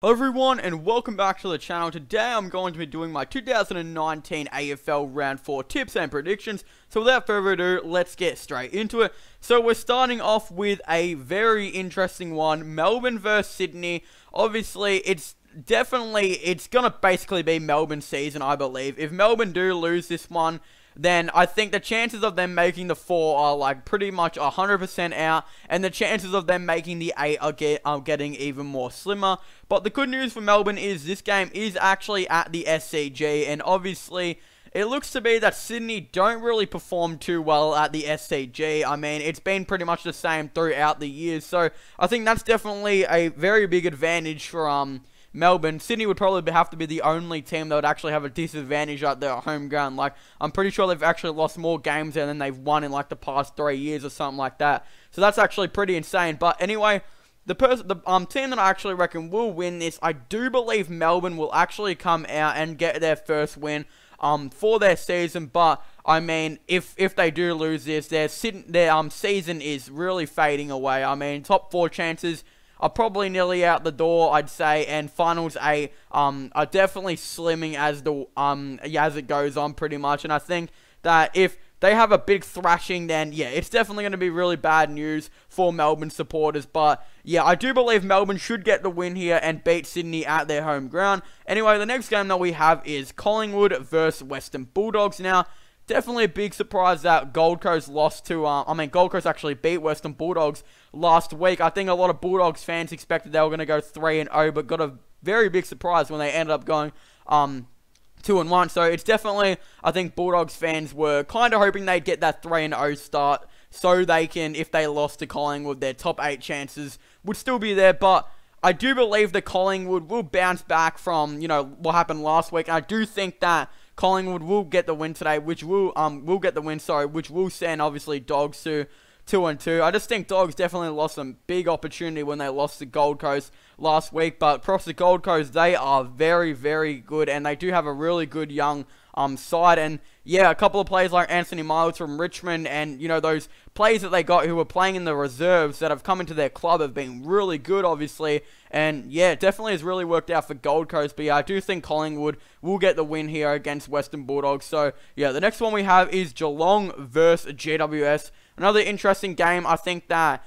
Hello everyone and welcome back to the channel. Today I'm going to be doing my 2019 AFL Round 4 tips and predictions. So without further ado, let's get straight into it. So we're starting off with a very interesting one, Melbourne versus Sydney. Obviously it's gonna basically be Melbourne's season, I believe. If Melbourne do lose this one, then I think the chances of them making the 4 are like pretty much 100% out, and the chances of them making the 8 are getting even more slimmer. But the good news for Melbourne is this game is actually at the SCG, and obviously it looks to be that Sydney don't really perform too well at the SCG. I mean, it's been pretty much the same throughout the years, so I think that's definitely a very big advantage for Melbourne. Sydney would probably have to be the only team that would actually have a disadvantage at their home ground. Like, I'm pretty sure they've actually lost more games there than they've won in like the past 3 years or something like that. So that's actually pretty insane. But anyway, the team that I actually reckon will win this, I do believe Melbourne will actually come out and get their first win for their season. But I mean, if they do lose this, their season is really fading away. I mean, top 4 chances are probably nearly out the door, I'd say, and finals are definitely slimming as it goes on, pretty much. And I think that if they have a big thrashing, then yeah, it's definitely going to be really bad news for Melbourne supporters. But yeah, I do believe Melbourne should get the win here and beat Sydney at their home ground. Anyway, the next game that we have is Collingwood versus Western Bulldogs. Now, definitely a big surprise that Gold Coast lost to, Gold Coast actually beat Western Bulldogs last week. I think a lot of Bulldogs fans expected they were going to go 3-0, but got a very big surprise when they ended up going 2-1. So it's definitely, I think Bulldogs fans were kind of hoping they'd get that 3-0 start so they can, if they lost to Collingwood, their top 8 chances would still be there. But I do believe that Collingwood will bounce back from, what happened last week. And I do think that Collingwood will get the win today, which will send obviously Dogs to 2-2. I just think Dogs definitely lost a big opportunity when they lost to Gold Coast last week. But across the Gold Coast, they are very, very good, and they do have a really good young side. And yeah, a couple of players like Anthony Miles from Richmond, and those players that they got who were playing in the reserves that have come into their club have been really good, obviously. And yeah, it definitely has really worked out for Gold Coast. But yeah, I do think Collingwood will get the win here against Western Bulldogs. So yeah, the next one we have is Geelong versus GWS. Another interesting game. I think that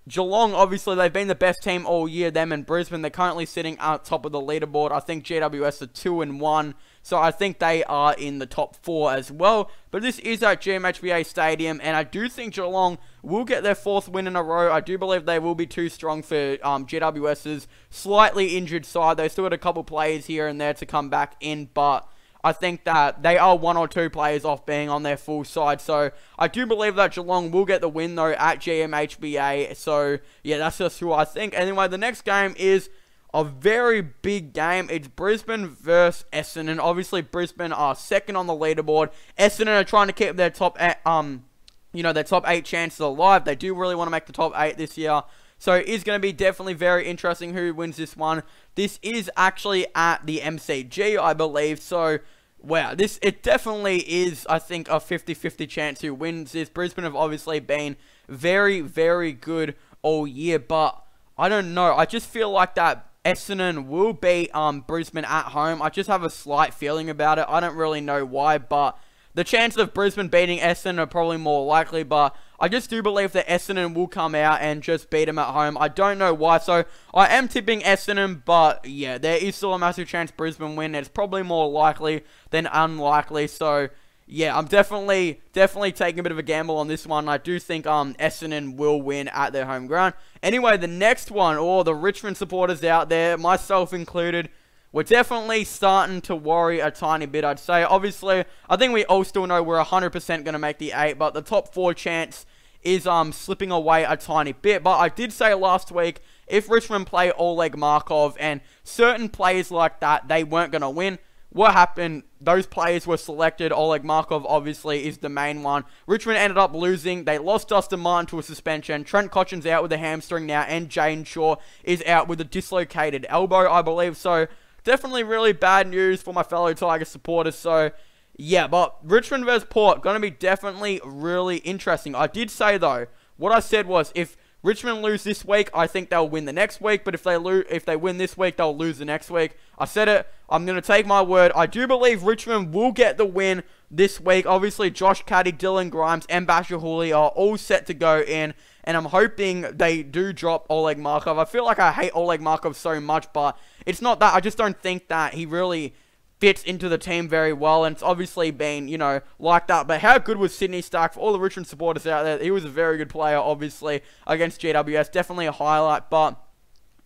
Geelong, obviously, they've been the best team all year. Them and Brisbane, they're currently sitting at top of the leaderboard. I think GWS are 2-1, so I think they are in the top 4 as well. But this is at GMHBA Stadium, and I do think Geelong will get their 4th win in a row. I do believe they will be too strong for GWS's slightly injured side. They still got a couple players here and there to come back in, but I think that they are 1 or 2 players off being on their full side. So I do believe that Geelong will get the win though at GMHBA. So yeah, that's just who I think. Anyway, the next game is a very big game. It's Brisbane versus Essen, and obviously Brisbane are 2nd on the leaderboard. Essen are trying to keep their top 8 chances alive. They do really want to make the top 8 this year. So it is going to be definitely very interesting who wins this one. This is actually at the MCG, I believe. So wow, it definitely is, I think, a 50-50 chance who wins this. Brisbane have obviously been very, very good all year, but I don't know. I just feel like that Essendon will beat Brisbane at home. I just have a slight feeling about it. I don't really know why, but the chances of Brisbane beating Essendon are probably more likely, but I just do believe that Essendon will come out and just beat them at home. I don't know why, so I am tipping Essendon, but yeah, there is still a massive chance Brisbane win. It's probably more likely than unlikely, so yeah, I'm definitely taking a bit of a gamble on this one. I do think Essendon will win at their home ground. Anyway, the next one, the Richmond supporters out there, myself included, we're definitely starting to worry a tiny bit, I'd say. Obviously, I think we all still know we're 100% going to make the 8, but the top 4 chance is slipping away a tiny bit. But I did say last week, if Richmond play Oleg Markov and certain players like that, they weren't going to win. What happened? Those players were selected. Oleg Markov, obviously, is the main one. Richmond ended up losing. They lost Dustin Martin to a suspension. Trent Cotchin's out with a hamstring now, and Jane Shaw is out with a dislocated elbow, I believe. So definitely really bad news for my fellow Tigers supporters. So yeah, but Richmond versus Port, going to be definitely really interesting. I did say though, what I said was if Richmond lose this week, I think they'll win the next week. But if they win this week, they'll lose the next week. I said it. I'm going to take my word. I do believe Richmond will get the win this week. Obviously, Josh Caddy, Dylan Grimes, and Basher Hooley are all set to go in. And I'm hoping they do drop Oleg Markov. I feel like I hate Oleg Markov so much, but it's not that. I just don't think that he really fits into the team very well, and it's obviously been, you know, like that. But how good was Sydney Stark? For all the Richmond supporters out there, he was a very good player, obviously, against GWS. Definitely a highlight, but,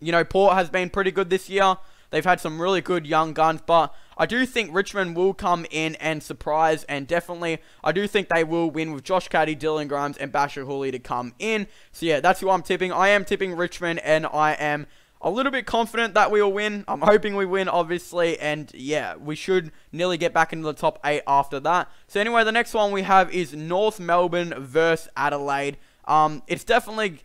you know, Port has been pretty good this year. They've had some really good young guns, but I do think Richmond will come in and surprise, and definitely, I do think they will win with Josh Caddy, Dylan Grimes, and Basher Hooley to come in. So yeah, that's who I'm tipping. I am tipping Richmond, and I am a little bit confident that we will win. I'm hoping we win, obviously, and yeah, we should nearly get back into the top 8 after that. So anyway, the next one we have is North Melbourne versus Adelaide. It's definitely,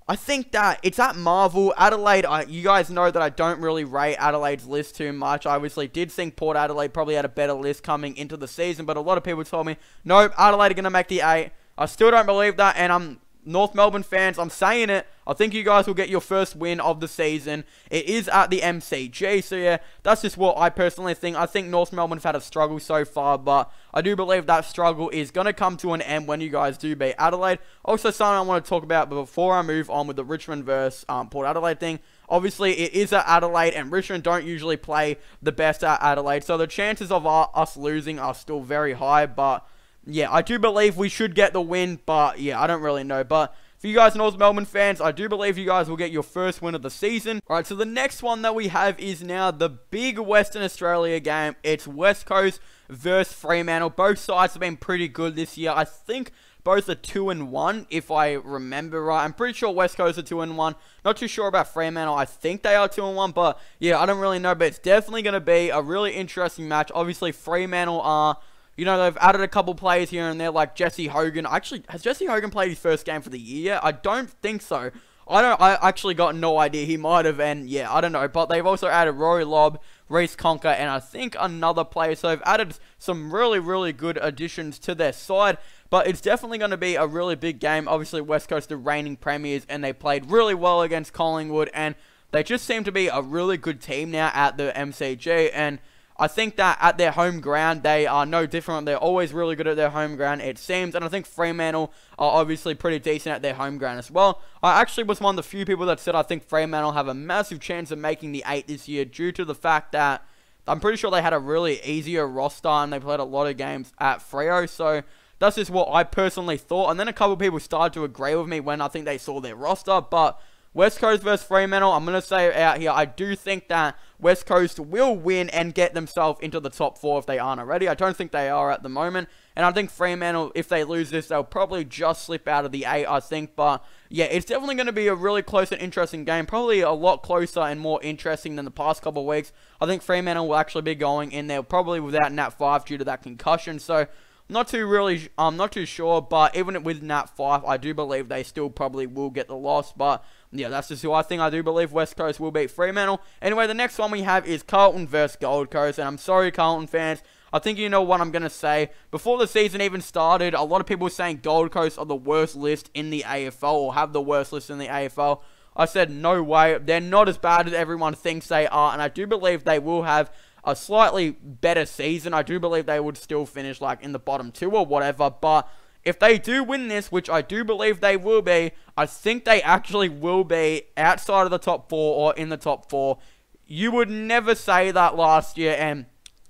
I think that it's at Marvel. Adelaide, you guys know that I don't really rate Adelaide's list too much. I obviously did think Port Adelaide probably had a better list coming into the season, but a lot of people told me, nope, Adelaide are going to make the 8. I still don't believe that, and North Melbourne fans, I'm saying it. I think you guys will get your first win of the season. It is at the MCG, so yeah, that's just what I personally think. I think North Melbourne have had a struggle so far, but I do believe that struggle is going to come to an end when you guys do beat Adelaide. Also, something I want to talk about before I move on with the Richmond versus Port Adelaide thing. Obviously, it is at Adelaide, and Richmond don't usually play the best at Adelaide, so the chances of us losing are still very high, but yeah, I do believe we should get the win, but yeah, I don't really know. But for you guys North Melbourne fans, I do believe you guys will get your first win of the season. Alright, so the next one that we have is now the big Western Australia game. It's West Coast versus Fremantle. Both sides have been pretty good this year. I think both are 2-1, if I remember right. I'm pretty sure West Coast are 2-1. Not too sure about Fremantle. I think they are 2-1, but yeah, I don't really know. But it's definitely going to be a really interesting match. Obviously, Fremantle are, you know, they've added a couple players here and there, like Jesse Hogan. Actually, has Jesse Hogan played his first game for the year yet? I don't think so. I actually got no idea. He might have, and yeah, I don't know. But they've also added Rory Lobb, Reece Conker, and I think another player. So they've added some really, really good additions to their side. But it's definitely going to be a really big game. Obviously, West Coast are reigning premiers, and they played really well against Collingwood. And they just seem to be a really good team now at the MCG. And I think that at their home ground, they are no different. They're always really good at their home ground, it seems. And I think Fremantle are obviously pretty decent at their home ground as well. I actually was one of the few people that said I think Fremantle have a massive chance of making the 8 this year due to the fact that I'm pretty sure they had a really easier roster and they played a lot of games at Freo. So that's just what I personally thought. And then a couple of people started to agree with me when I think they saw their roster. But West Coast versus Fremantle, I'm going to say it out here, I do think that West Coast will win and get themselves into the top 4 if they aren't already. I don't think they are at the moment. And I think Fremantle, if they lose this, they'll probably just slip out of the 8, I think. But yeah, it's definitely going to be a really close and interesting game. Probably a lot closer and more interesting than the past couple of weeks. I think Fremantle will actually be going in there probably without Nat 5 due to that concussion. So I'm not too sure, but even with Nat 5, I do believe they still probably will get the loss. But yeah, that's just who I think. I do believe West Coast will beat Fremantle. Anyway, the next one we have is Carlton versus Gold Coast. And I'm sorry, Carlton fans. I think you know what I'm going to say. Before the season even started, a lot of people were saying Gold Coast are the worst list in the AFL, or have the worst list in the AFL. I said, no way. They're not as bad as everyone thinks they are. And I do believe they will have a slightly better season. I do believe they would still finish like in the bottom 2 or whatever. But if they do win this, which I do believe they will be, I think they actually will be outside of the top 4 or in the top 4. You would never say that last year, and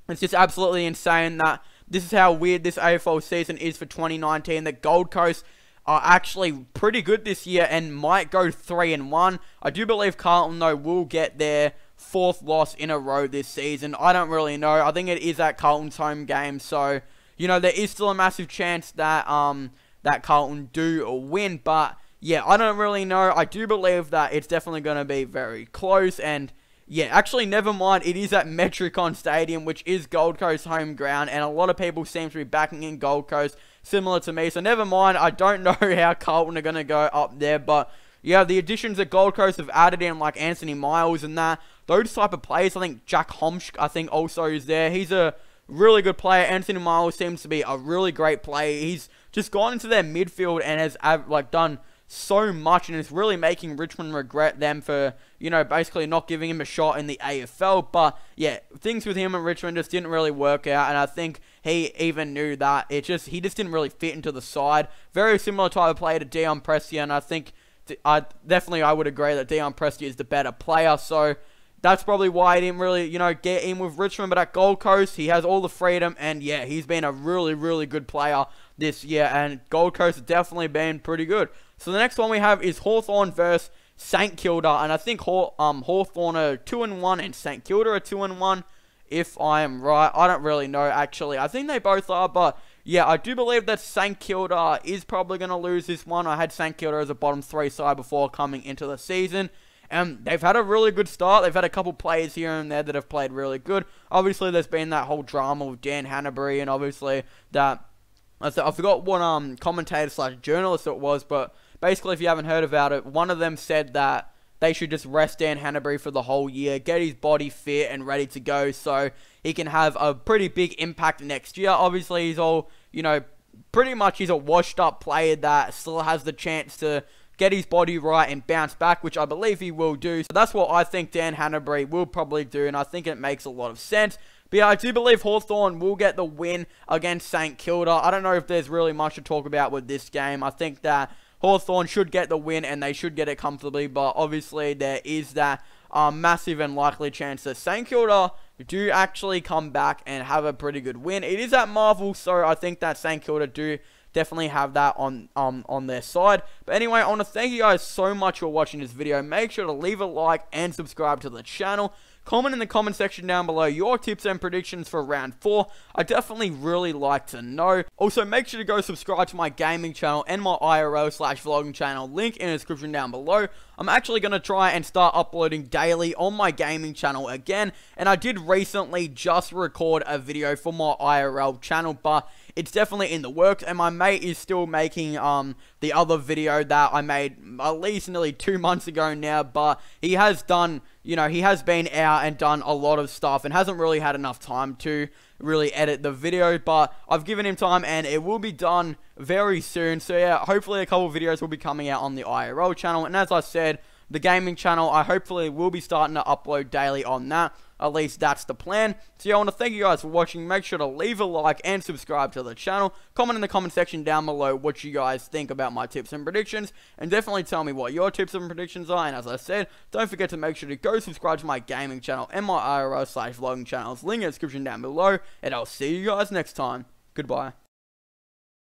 it's just absolutely insane that this is how weird this AFL season is for 2019. The Gold Coast are actually pretty good this year and might go 3-1. I do believe Carlton, though, will get their 4th loss in a row this season. I don't really know. I think it is at Carlton's home game, so you know there is still a massive chance that that Carlton do win. But yeah, I don't really know. I do believe that it's definitely going to be very close. And yeah, actually, never mind. It is at Metricon Stadium, which is Gold Coast home ground, and a lot of people seem to be backing in Gold Coast, similar to me. So never mind. I don't know how Carlton are going to go up there, but yeah, the additions that Gold Coast have added in, like Anthony Miles and that, those type of players. I think Jack Homsch, I think, also is there. He's a really good player. Anthony Miles seems to be a really great player. He's just gone into their midfield and has like done so much, and it's really making Richmond regret them for, you know, basically not giving him a shot in the AFL. But yeah, things with him and Richmond just didn't really work out, and I think he even knew that. He just didn't really fit into the side. Very similar type of player to Dion Prestia, and I think I would agree that Dion Prestia is the better player. So that's probably why he didn't really, you know, get in with Richmond. But at Gold Coast, he has all the freedom, and yeah, he's been a really, really good player this year, and Gold Coast has definitely been pretty good. So the next one we have is Hawthorne versus St Kilda, and I think Hawthorne are 2-1 and St Kilda are 2-1, if I am right. I don't really know, actually. I think they both are, but yeah, I do believe that St Kilda is probably going to lose this one. I had St Kilda as a bottom 3 side before coming into the season, and they've had a really good start. They've had a couple players here and there that have played really good. Obviously, there's been that whole drama with Dan Hanbury, and obviously that, I forgot what commentator / journalist it was, but basically, if you haven't heard about it, one of them said that they should just rest Dan Hanbury for the whole year, get his body fit and ready to go, so he can have a pretty big impact next year. Obviously, he's all, you know, pretty much he's a washed up player that still has the chance to get his body right and bounce back, which I believe he will do. So that's what I think Dan Hanbury will probably do, and I think it makes a lot of sense. But yeah, I do believe Hawthorne will get the win against St Kilda. I don't know if there's really much to talk about with this game. I think that Hawthorne should get the win, and they should get it comfortably, but obviously there is that massive and likely chance that St Kilda do actually come back and have a pretty good win. It is at Marvel, so I think that St Kilda do definitely have that on their side. But anyway, I want to thank you guys so much for watching this video. Make sure to leave a like and subscribe to the channel. Comment in the comment section down below your tips and predictions for round 4. I definitely really like to know. Also, make sure to go subscribe to my gaming channel and my IRL / vlogging channel, link in the description down below. I'm actually going to try and start uploading daily on my gaming channel again, and I did recently just record a video for my IRL channel, but it's definitely in the works, and my mate is still making the other video that I made at least nearly 2 months ago now, but he has done, you know, he has been out and done a lot of stuff and hasn't really had enough time to really edit the video, but I've given him time and it will be done very soon. So yeah, hopefully a couple videos will be coming out on the IRL channel, and as I said, the gaming channel, I hopefully will be starting to upload daily on that. At least that's the plan. So yeah, I want to thank you guys for watching. Make sure to leave a like and subscribe to the channel. Comment in the comment section down below what you guys think about my tips and predictions, and definitely tell me what your tips and predictions are. And as I said, don't forget to make sure to go subscribe to my gaming channel and my IRL / vlogging channels. Link in the description down below, and I'll see you guys next time. Goodbye.